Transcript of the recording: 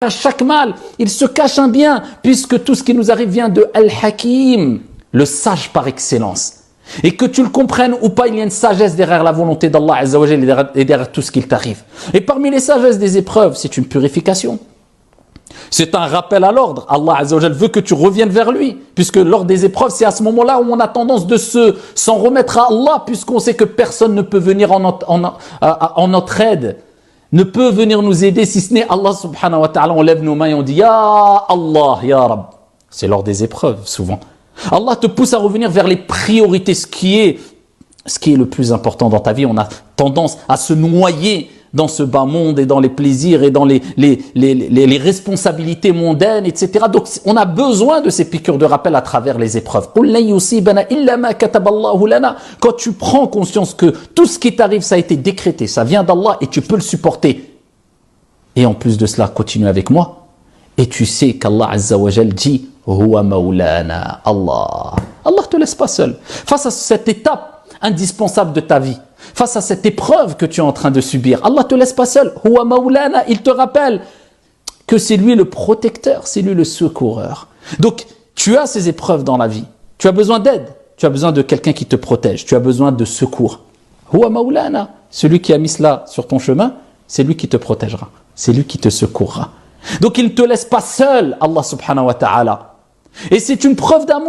À chaque mal, il se cache un bien, puisque tout ce qui nous arrive vient de Al-Hakim, le sage par excellence. Et que tu le comprennes ou pas, il y a une sagesse derrière la volonté d'Allah Azza wa Jalla et derrière tout ce qui t'arrive. Et parmi les sagesses des épreuves, c'est une purification. C'est un rappel à l'ordre. Allah Azza wa Jalla veut que tu reviennes vers lui, puisque lors des épreuves, c'est à ce moment-là où on a tendance de s'en remettre à Allah, puisqu'on sait que personne ne peut venir en notre aide, ne peut venir nous aider si ce n'est Allah subhanahu wa ta'ala. On lève nos mains et on dit Ya Allah, Ya Rab. C'est lors des épreuves souvent. Allah te pousse à revenir vers les priorités, ce qui est le plus important dans ta vie. On a tendance à se noyer dans ce bas monde et dans les plaisirs et dans les responsabilités mondaines, etc. Donc on a besoin de ces piqûres de rappel à travers les épreuves. Quand tu prends conscience que tout ce qui t'arrive, ça a été décrété, ça vient d'Allah et tu peux le supporter. Et en plus de cela, continue avec moi. Et tu sais qu'Allah Azza wa Jal dit Huwa Maulana, Allah. Allah te laisse pas seul. Face à cette étape indispensable de ta vie, face à cette épreuve que tu es en train de subir, Allah te laisse pas seul. Huwa Maulana, il te rappelle que c'est lui le protecteur, c'est lui le secoureur. Donc, tu as ces épreuves dans la vie. Tu as besoin d'aide. Tu as besoin de quelqu'un qui te protège. Tu as besoin de secours. Huwa Maulana, celui qui a mis cela sur ton chemin, c'est lui qui te protégera. C'est lui qui te secourra. Donc, il ne te laisse pas seul, Allah subhanahu wa ta'ala. Et c'est une preuve d'amour.